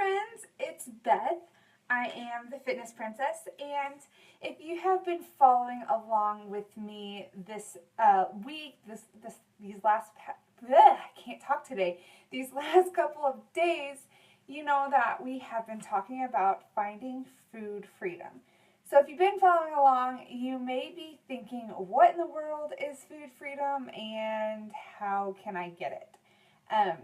friends, it's Beth. I am the Fitness Princess, and if you have been following along with me this week, these last I can't talk today. These last couple of days, you know that we have been talking about finding food freedom. So if you've been following along, you may be thinking, what in the world is food freedom and how can I get it?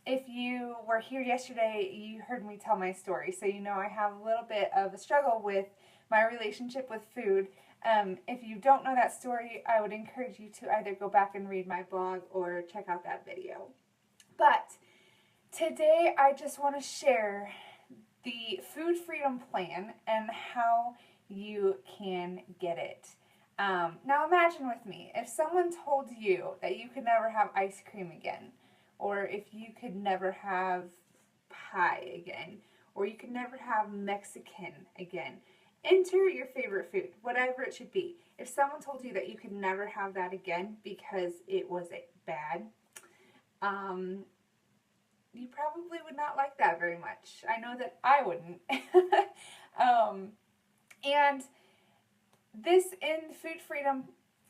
If you were here yesterday, you heard me tell my story, so you know I have a little bit of a struggle with my relationship with food. If you don't know that story, I would encourage you to either go back and read my blog or check out that video. But today I just want to share the Food Freedom Plan and how you can get it. Now imagine with me, if someone told you that you could never have ice cream again, or if you could never have pie again, or you could never have Mexican again. Enter your favorite food, whatever it should be. If someone told you that you could never have that again because it was bad, you probably would not like that very much. I know that I wouldn't. And this in Food Freedom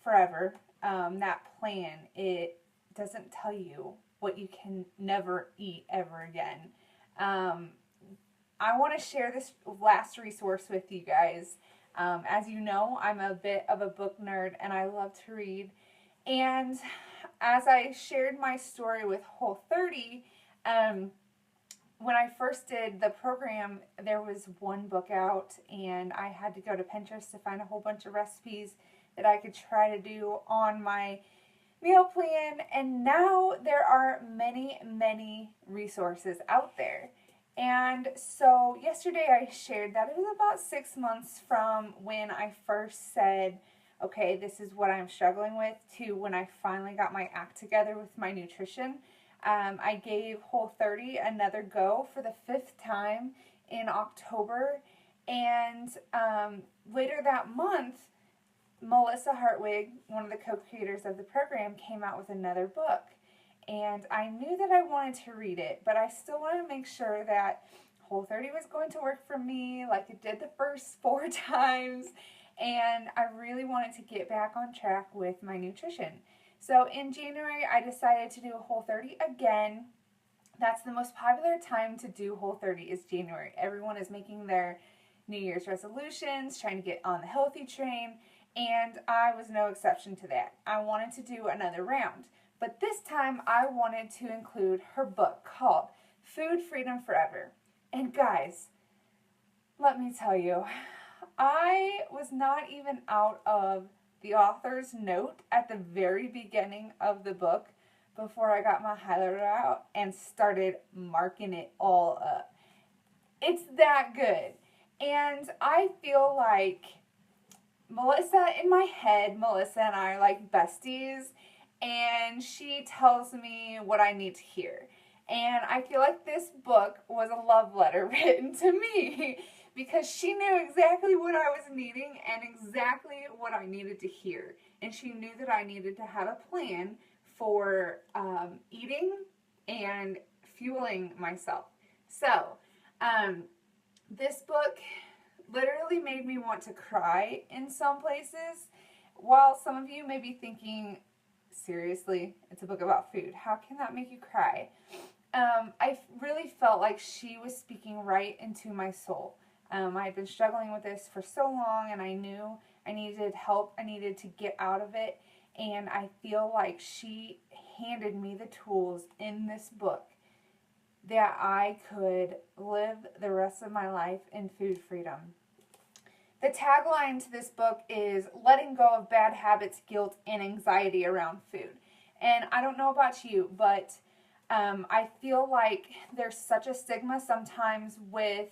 Forever, that plan, it doesn't tell you what you can never eat ever again. I want to share this last resource with you guys. As you know, I'm a bit of a book nerd and I love to read. And as I shared my story with Whole30, when I first did the program, there was one book out and I had to go to Pinterest to find a whole bunch of recipes that I could try to do on my meal plan, and now there are many resources out there. And so yesterday I shared that it was about 6 months from when I first said, okay, this is what I'm struggling with, to when I finally got my act together with my nutrition. I gave Whole30 another go for the 5th time in October, and later that month, Melissa Hartwig, one of the co-creators of the program, came out with another book. And I knew that I wanted to read it, but I still wanted to make sure that Whole30 was going to work for me like it did the first 4 times. And I really wanted to get back on track with my nutrition. So in January, I decided to do Whole30 again. That's the most popular time to do Whole30 is January. Everyone is making their New Year's resolutions, trying to get on the healthy train. And I was no exception to that. I wanted to do another round. But this time I wanted to include her book called Food Freedom Forever. And guys, let me tell you, I was not even out of the author's note at the very beginning of the book before I got my highlighter out and started marking it all up. It's that good. And I feel like Melissa, in my head, Melissa and I are like besties, and she tells me what I need to hear. And I feel like this book was a love letter written to me because she knew exactly what I was needing and exactly what I needed to hear. And she knew that I needed to have a plan for eating and fueling myself. So, this book literally made me want to cry in some places. While some of you may be thinking, seriously, it's a book about food. How can that make you cry? I really felt like she was speaking right into my soul. I had been struggling with this for so long, and I knew I needed help. I needed to get out of it, and I feel like she handed me the tools in this book that I could live the rest of my life in food freedom. The tagline to this book is letting go of bad habits, guilt, and anxiety around food. And I don't know about you, but I feel like there's such a stigma sometimes with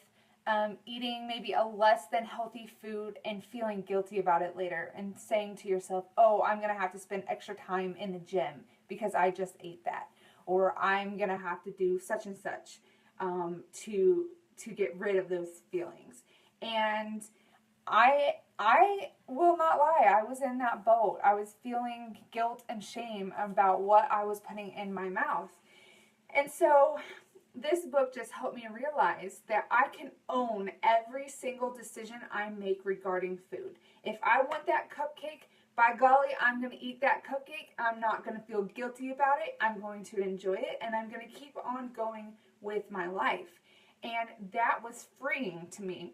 eating maybe a less than healthy food and feeling guilty about it later and saying to yourself, oh, I'm going to have to spend extra time in the gym because I just ate that. Or I'm going to have to do such and such to get rid of those feelings. And I will not lie, I was in that boat. I was feeling guilt and shame about what I was putting in my mouth. And so this book just helped me realize that I can own every single decision I make regarding food. If I want that cupcake, by golly, I'm going to eat that cupcake. I'm not going to feel guilty about it. I'm going to enjoy it, and I'm going to keep on going with my life. And that was freeing to me.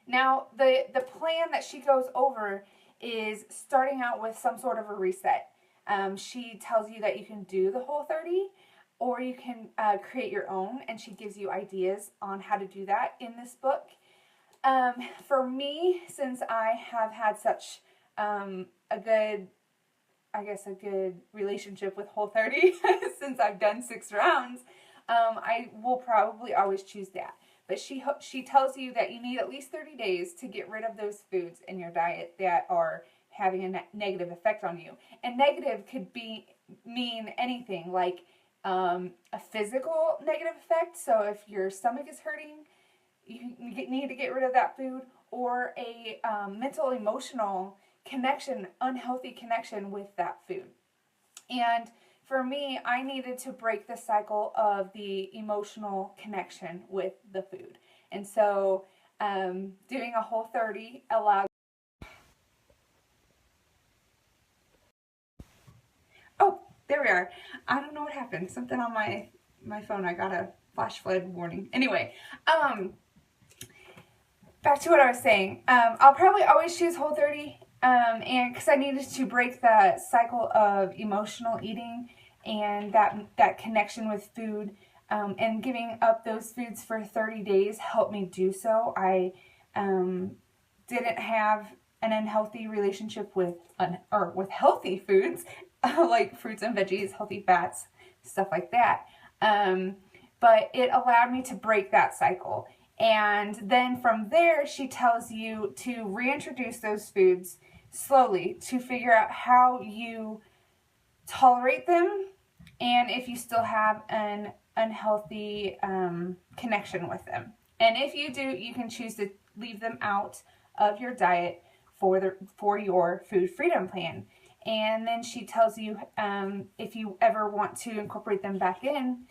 Now, the plan that she goes over is starting out with some sort of a reset. She tells you that you can do the Whole30, or you can create your own, and she gives you ideas on how to do that in this book. For me, since I have had such a good relationship with Whole30 since I've done 6 rounds, I will probably always choose that. But she tells you that you need at least 30 days to get rid of those foods in your diet that are having a negative effect on you. And negative could mean anything, like a physical negative effect. So if your stomach is hurting, you need to get rid of that food, or a mental, emotional connection, unhealthy connection with that food. And for me, I needed to break the cycle of the emotional connection with the food. And so doing a Whole30 allowed... Oh, there we are. I don't know what happened. Something on my phone. I got a flash flood warning. Anyway, back to what I was saying. I'll probably always choose Whole30, and because I needed to break the cycle of emotional eating and that connection with food, and giving up those foods for 30 days helped me do so. I didn't have an unhealthy relationship with healthy foods like fruits and veggies, healthy fats, stuff like that. But it allowed me to break that cycle. And then from there, she tells you to reintroduce those foods slowly to figure out how you tolerate them, and if you still have an unhealthy connection with them. And if you do, you can choose to leave them out of your diet for your food freedom plan. And then she tells you if you ever want to incorporate them back in,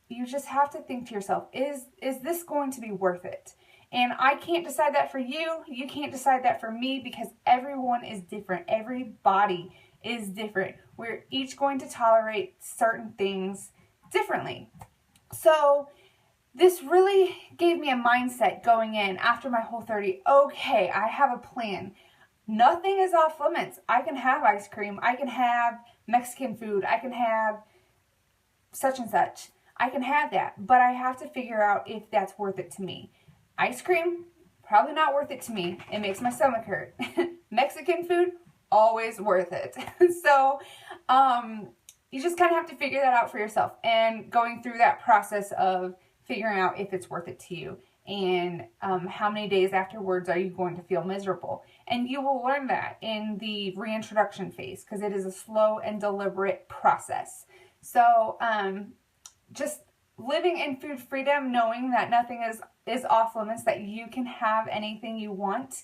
you just have to think to yourself, is this going to be worth it? And I can't decide that for you. You can't decide that for me, because everyone is different. Every body is different. We're each going to tolerate certain things differently. So this really gave me a mindset going in after my Whole30. Okay, I have a plan. Nothing is off limits. I can have ice cream. I can have Mexican food. I can have such and such. I can have that, but I have to figure out if that's worth it to me. Ice cream, probably not worth it to me. It makes my stomach hurt. Mexican food, always worth it. So you just kind of have to figure that out for yourself, and going through that process of figuring out if it's worth it to you, and how many days afterwards are you going to feel miserable. And you will learn that in the reintroduction phase, because it is a slow and deliberate process. So just living in food freedom, knowing that nothing is off limits, that you can have anything you want,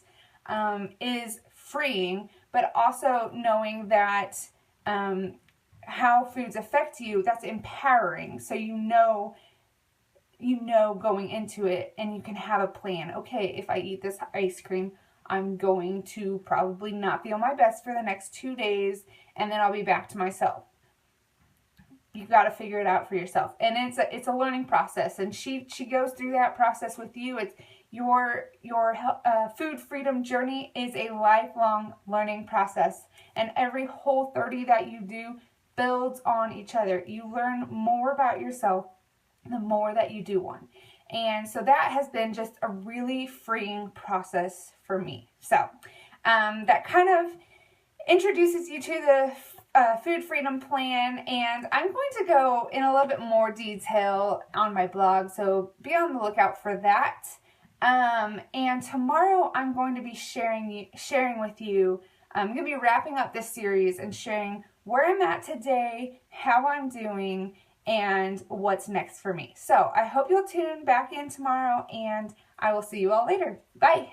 is freeing. But also knowing that how foods affect you, that's empowering. So you know going into it, and you can have a plan. Okay, if I eat this ice cream, I'm going to probably not feel my best for the next 2 days, and then I'll be back to myself. You got to figure it out for yourself, and it's a learning process. And she goes through that process with you. It's your food freedom journey is a lifelong learning process, and every Whole30 that you do builds on each other. You learn more about yourself the more that you do one. And so that has been just a really freeing process for me. So that kind of introduces you to the food freedom plan, and I'm going to go in a little bit more detail on my blog, so be on the lookout for that. And tomorrow I'm going to be sharing with you, I'm going to be wrapping up this series and sharing where I'm at today, how I'm doing, and what's next for me. So I hope you'll tune back in tomorrow, and I will see you all later. Bye.